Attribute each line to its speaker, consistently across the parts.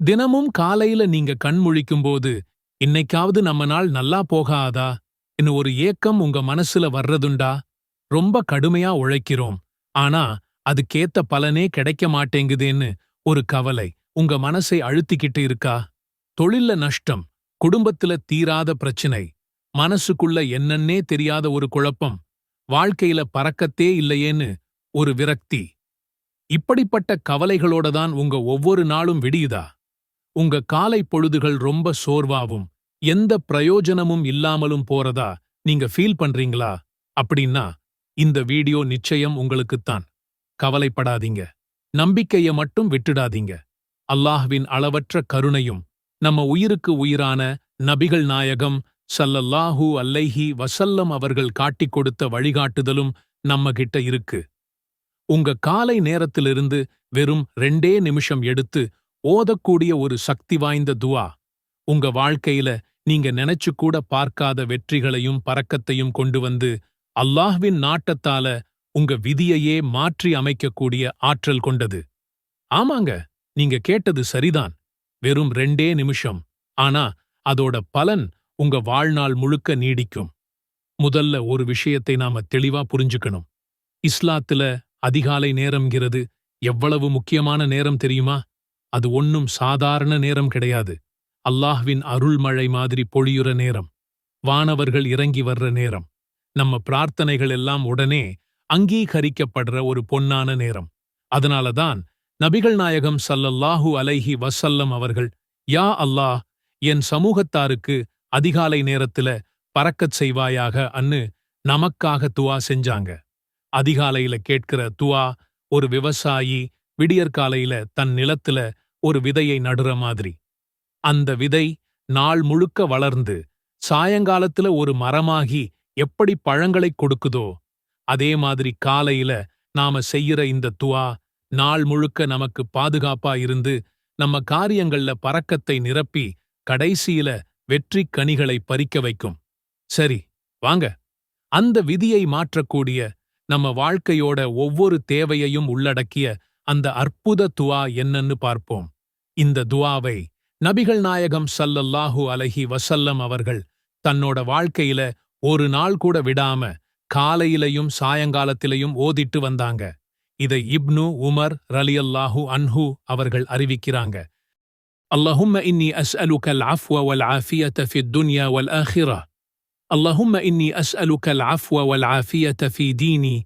Speaker 1: தினமும் காலையில நீங்க கண் முழிக்கும்போது இன்னைக்காவது நம்ம நாள் நல்லா போகாதா இன்னும் ஒரு ஏக்கம் உங்க மனசுல வர்றதுண்டா? ரொம்ப கடுமையா உழைக்கிறோம், ஆனா அதுக்கேத்த பலனே கிடைக்க மாட்டேங்குதேன்னு ஒரு கவலை உங்க மனசை அழுத்திக்கிட்டு இருக்கா? தொழில்ல நஷ்டம், குடும்பத்துல தீராத பிரச்சினை, மனசுக்குள்ள என்னன்னே தெரியாத ஒரு குழப்பம், வாழ்க்கையில பறக்கத்தே இல்லையேன்னு ஒரு விரக்தி. இப்படிப்பட்ட கவலைகளோட தான் உங்க ஒவ்வொரு நாளும் விடியுதா? உங்க காலை பொழுதுகள் ரொம்ப சோர்வாவும் எந்த பிரயோஜனமும் இல்லாமலும் போறதா நீங்க ஃபீல் பண்றீங்களா? அப்படின்னா இந்த வீடியோ நிச்சயம் உங்களுக்குத்தான். கவலைப்படாதீங்க, நம்பிக்கைய மட்டும் விட்டுடாதீங்க. அல்லாஹ்வின் அளவற்ற கருணையும் நம்ம உயிருக்கு உயிரான நபிகள் நாயகம் ஸல்லல்லாஹு அலைஹி வஸல்லம் அவர்கள் காட்டிக் கொடுத்த வழிகாட்டுதலும் நம்ம கிட்ட இருக்கு. உங்க காலை நேரத்திலிருந்து வெறும் 2 நிமிஷம் எடுத்து ஓதக்கூடிய ஒரு சக்தி வாய்ந்த துஆ உங்க வாழ்க்கையில நீங்க நினைச்சு கூட பார்க்காத வெற்றிகளையும் பரக்கத்தையும் கொண்டு வந்து அல்லாஹ்வின் நாட்டத்தால உங்க விதியையே மாற்றி அமைக்கக்கூடிய ஆற்றல் கொண்டது. ஆமாங்க, நீங்க கேட்டது சரிதான். வெறும் 2 நிமிஷம், ஆனா அதோட பலன் உங்க வாழ்நாள் முழுக்க நீடிக்கும். முதல்ல ஒரு விஷயத்தை நாம தெளிவா புரிஞ்சுக்கணும். இஸ்லாத்துல அதிகாலை நேரம்ங்கிறது எவ்வளவு முக்கியமான நேரம் தெரியுமா? அது ஒன்னும் சாதாரண நேரம் கிடையாது. அல்லாஹ்வின் அருள்மழை மாதிரி பொழியுற நேரம், வானவர்கள் இறங்கி வர்ற நேரம், நம்ம பிரார்த்தனைகள் எல்லாம் உடனே அங்கீகரிக்கப்படுற ஒரு பொன்னான நேரம். அதனாலதான் நபிகள் நாயகம் ஸல்லல்லாஹு அலைஹி வஸல்லம் அவர்கள், யா அல்லாஹ், என் சமூகத்தாருக்கு அதிகாலை நேரத்துல பரக்கத் செய்வாயாக அன்னு நமக்காக துஆ செஞ்சாங்க. அதிகாலையில கேட்கிற துஆ ஒரு விவசாயி விடியற்காலையில தன் நிலத்துல ஒரு விதையை நடுற மாதிரி. அந்த விதை நாள் முழுக்க வளர்ந்து சாயங்காலத்துல ஒரு மரமாகி எப்படி பழங்களைக் கொடுக்குதோ, அதே மாதிரி காலையில நாம செய்யற இந்த துஆ நாள் முழுக்க நமக்கு பாதுகாப்பா இருந்து நம்ம காரியங்கள்ல பரக்கத்தை நிரப்பி கடைசியில வெற்றிக் கனிகளை பறிக்க வைக்கும். சரி, வாங்க அந்த விதியை மாற்றக்கூடிய, நம்ம வாழ்க்கையோட ஒவ்வொரு தேவையையும் உள்ளடக்கிய அந்த அற்புத துஆ என்னன்னு பார்ப்போம். இந்த துஆவை நபிகள் நாயகம் ஸல்லல்லாஹு அலைஹி வஸல்லம் அவர்கள் தன்னோட வாழ்க்கையில ஒரு நாள் கூட விடாம காலையிலையும் சாயங்காலத்திலையும் ஓதிட்டு வந்தாங்க. இதை இப்னு உமர் ரலியல்லாஹு அன்ஹு அவர்கள் அறிவிக்கிறாங்க. அல்லாஹும்ம இன்னி அஸ்அலுகல் அஃப்வ வல் ஆஃபியத ஃபித் துன்யா வல் ஆখিরাহ. அல்லாஹும்ம இன்னி அஸ்அலுகல் அஃப்வ வல் ஆஃபியத ஃபீ தீனி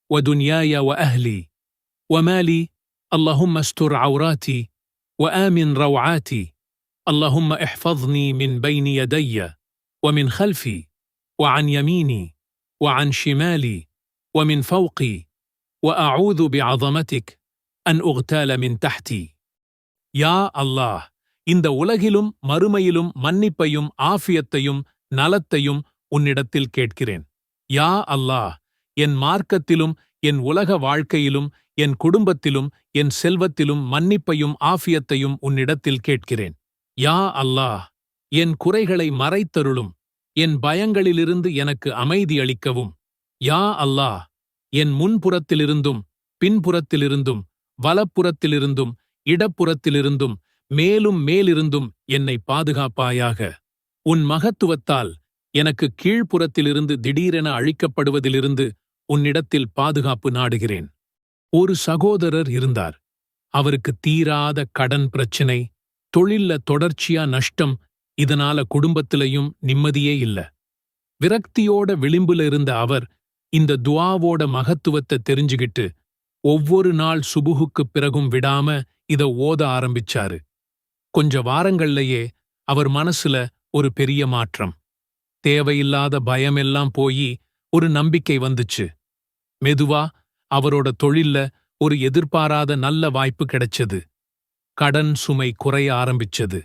Speaker 1: வதுன்யாய வஅஹ்லி ومالي. اللهم استر عوراتي وآمن روعاتي. اللهم احفظني من بين يدي ومن خلفي وعن يميني وعن شمالي ومن فوقي وأعوذ بعظمتك أن أغتال من تحتي. யா அல்லாஹ், இந்த உலகிலும் மறுமையிலும் மன்னிப்பையும் ஆஃபியத்தையும் நலத்தையும் உன்னிடத்தில் கேட்கிறேன். யா அல்லாஹ், என் மார்க்கத்திலும் என் உலக வாழ்க்கையிலும் என் குடும்பத்திலும் என் செல்வத்திலும் மன்னிப்பையும் ஆஃபியத்தையும் உன்னிடத்தில் கேட்கிறேன். யா அல்லாஹ், என் குறைகளை மறைத்தருளும், என் பயங்களிலிருந்து எனக்கு அமைதி அளிக்கவும். யா அல்லாஹ், என் முன்புறத்திலிருந்தும் பின்புறத்திலிருந்தும் வலப்புறத்திலிருந்தும் இடப்புறத்திலிருந்தும் மேலும் மேலிருந்தும் என்னை பாதுகாப்பாயாக. உன் மகத்துவத்தால் எனக்கு கீழ்ப்புறத்திலிருந்து திடீரென அழிக்கப்படுவதிலிருந்து உன்னிடத்தில் பாதுகாப்பு நாடுகிறேன். ஒரு சகோதரர் இருந்தார். அவருக்கு தீராத கடன் பிரச்சினை, தொழில்ல தொடர்ச்சியா நஷ்டம், இதனால குடும்பத்திலையும் நிம்மதியே இல்ல. விரக்தியோட விளிம்புல இருந்த அவர் இந்த துஆவோட மகத்துவத்தை தெரிஞ்சுகிட்டு ஒவ்வொரு நாள் சுபுகுக்குப் பிறகும் விடாம இத ஓத ஆரம்பிச்சாரு. கொஞ்ச வாரங்கள்லயே அவர் மனசுல ஒரு பெரிய மாற்றம். தேவையில்லாத பயமெல்லாம் போயி ஒரு நம்பிக்கை வந்துச்சு. மெதுவா அவரோட தொழில்ல ஒரு எதிர்பாராத நல்ல வாய்ப்பு கிடைச்சது. கடன் சுமை குறைய ஆரம்பிச்சது.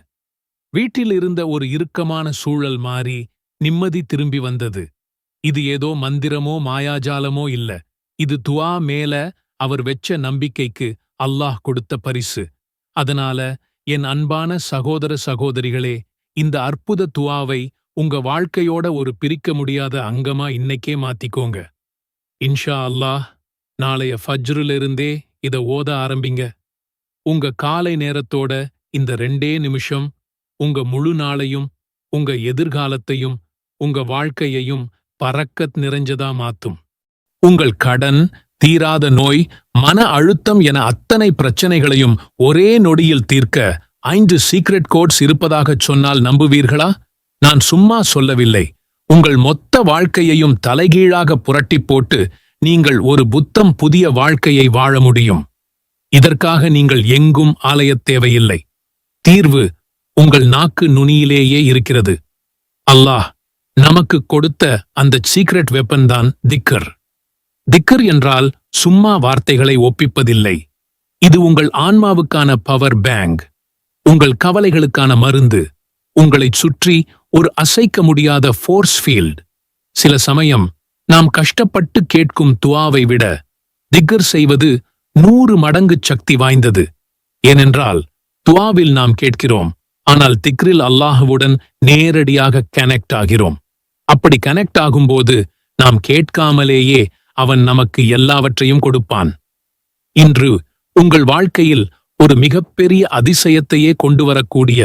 Speaker 1: வீட்டில் இருந்த ஒரு இறுக்கமான சூழல் மாறி நிம்மதி திரும்பி வந்தது. இது ஏதோ மந்திரமோ மாயாஜாலமோ இல்ல. இது துஆ மேல அவர் வெச்ச நம்பிக்கைக்கு அல்லாஹ் கொடுத்த பரிசு. அதனால என் அன்பான சகோதர சகோதரிகளே, இந்த அற்புத துஆவை உங்க வாழ்க்கையோட ஒரு பிரிக்க முடியாத அங்கமா இன்னைக்கே மாத்திக்கோங்க. இன்ஷா அல்லாஹ், நாளைய ஃபஜ்ரிலிருந்தே இத ஓத ஆரம்பிங்க. உங்க காலை நேரத்தோட இந்த 2 நிமிஷம் உங்க முழு நாளையும், உங்க எதிர்காலத்தையும், உங்க வாழ்க்கையையும் பரக்கத் நிறைஞ்சதா மாத்தும். உங்கள் கடன், தீராத நோய், மன அழுத்தம் என அத்தனை பிரச்சனைகளையும் ஒரே நொடியில் தீர்க்க 5 சீக்ரெட் கோட்ஸ் இருப்பதாகச் சொன்னால் நம்புவீர்களா? நான் சும்மா சொல்லவில்லை. உங்கள் மொத்த வாழ்க்கையையும் தலைகீழாக புரட்டிப் போட்டு நீங்கள் ஒரு புத்தம் புதிய வாழ்க்கையை வாழ முடியும். இதற்காக நீங்கள் எங்கும் ஆலயத் தேவையில்லை. தீர்வு உங்கள் நாக்கு நுனியிலேயே இருக்கிறது. அல்லாஹ் நமக்கு கொடுத்த அந்த சீக்ரெட் வெப்பன் தான் திக்கர். திக்கர் என்றால் சும்மா வார்த்தைகளை ஒப்பிப்பதில்லை. இது உங்கள் ஆன்மாவுக்கான பவர் பேங்க், உங்கள் கவலைகளுக்கான மருந்து, உங்களைச் சுற்றி ஒரு அசைக்க முடியாத ஃபோர்ஸ் ஃபீல்ட். சில சமயம் நாம் கஷ்டப்பட்டு கேட்கும் துஆவை விட திக்கர் செய்வது 100 மடங்கு சக்தி வாய்ந்தது. ஏனென்றால் துஆவில் நாம் கேட்கிறோம், ஆனால் திக்ரில் அல்லாஹுவுடன் நேரடியாக கனெக்ட் ஆகிறோம். அப்படி கனெக்ட் ஆகும்போது நாம் கேட்காமலேயே அவன் நமக்கு எல்லாவற்றையும் கொடுப்பான். இன்று உங்கள் வாழ்க்கையில் ஒரு மிகப்பெரிய அதிசயத்தையே கொண்டு வரக்கூடிய,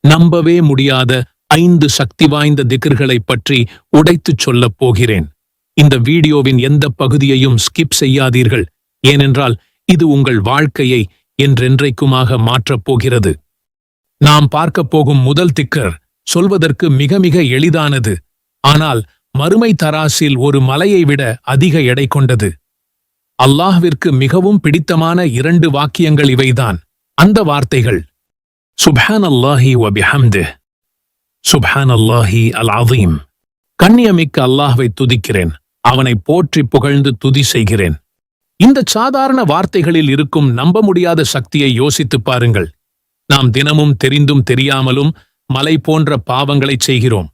Speaker 1: நம்பவே முடியாத 5 சக்தி வாய்ந்த திக்ர்களைப் பற்றி உடைத்துச் சொல்லப் போகிறேன். இந்த வீடியோவின் எந்த பகுதியையும் ஸ்கிப் செய்யாதீர்கள். ஏனென்றால் இது உங்கள் வாழ்க்கையை என்றென்றைக்குமாக மாற்றப் போகிறது. நாம் பார்க்கப் போகும் முதல் திக்கர் சொல்வதற்கு மிக மிக எளிதானது, ஆனால் மறுமை தராசில் ஒரு மலையை விட அதிக எடை கொண்டது. அல்லாஹ்விற்கு மிகவும் பிடித்தமான 2 வாக்கியங்கள் இவைதான். அந்த வார்த்தைகள் சுப்ஹானல்லாஹி வ பிஹம்திஹ், சுப்ஹானல்லாஹி அல் அஸீம். கண்ணியமிக்க அல்லாஹ்வை துதிக்கிறேன், அவனை போற்றி புகழ்ந்து துதி செய்கிறேன். இந்த சாதாரண வார்த்தைகளில் இருக்கும் நம்ப முடியாத சக்தியை யோசித்துப் பாருங்கள். நாம் தினமும் தெரிந்தும் தெரியாமலும் மலை போன்ற பாவங்களைச் செய்கிறோம்.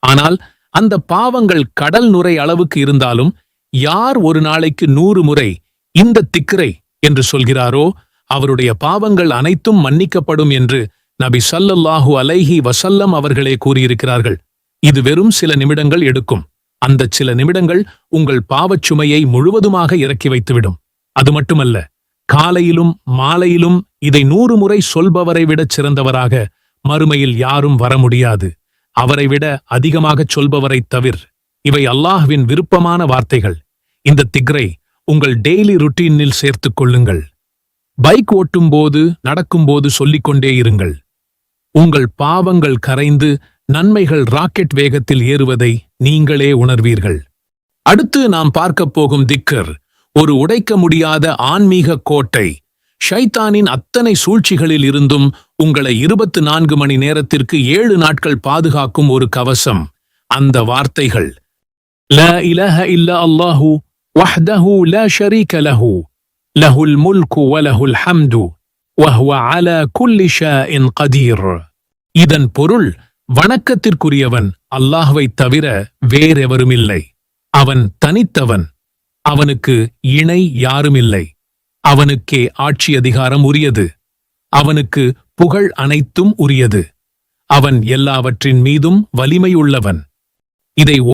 Speaker 1: ஆனால் அந்த பாவங்கள் கடல் நுரை அளவுக்கு இருந்தாலும் யார் ஒரு நாளைக்கு 100 முறை இந்த திக்ரை என்று சொல்கிறாரோ அவருடைய பாவங்கள் அனைத்தும் மன்னிக்கப்படும் என்று நபி ஸல்லல்லாஹு அலைஹி வஸல்லம் அவர்களே கூறியிருக்கிறார்கள். இது வெறும் சில நிமிடங்கள் எடுக்கும். அந்த சில நிமிடங்கள் உங்கள் பாவச் சுமையை முழுவதுமாக இறக்கி வைத்துவிடும். அது மட்டுமல்ல, காலையிலும் மாலையிலும் இதை 100 முறை சொல்பவரை விடச் சிறந்தவராக மறுமையில் யாரும் வர முடியாது. அவரை விட அதிகமாகச் சொல்பவரைத் தவிர. இவை அல்லாஹ்வின் விருப்பமான வார்த்தைகள். இந்த திக்ரை உங்கள் டெய்லி ருட்டீனில் சேர்த்துக் கொள்ளுங்கள். பைக் ஓட்டும்போது, நடக்கும்போது சொல்லிக்கொண்டே இருங்கள். உங்கள் பாவங்கள் கரைந்து நன்மைகள் ராக்கெட் வேகத்தில் ஏறுவதை நீங்களே உணர்வீர்கள். அடுத்து நாம் பார்க்கப் போகும் திக்கர் ஒரு உடைக்க முடியாத ஆன்மீக கோட்டை. ஷைத்தானின் அத்தனை சூழ்ச்சிகளில் இருந்தும் உங்களை 24 மணி நேரத்திற்கு 7 நாட்கள் பாதுகாக்கும் ஒரு கவசம். அந்த வார்த்தைகள் லா இலாஹ இல்லா அல்லாஹு வஹ்தஹு லா ஷரீக லஹு லஹுல் முல்கு வ லஹுல் ஹம்து வஹுவ அலா குல்லி ஷைஇன் கதீர். இதன் பொருள், வணக்கத்திற்குரியவன் அல்லாஹ்வைத் தவிர வேறெவருமில்லை. அவன் தனித்தவன், அவனுக்கு இணை யாருமில்லை. அவனுக்கே ஆட்சி அதிகாரம் உரியது, அவனுக்கு புகழ் அனைத்தும் உரியது. அவன் எல்லாவற்றின் மீதும் வலிமையுள்ளவன். இதை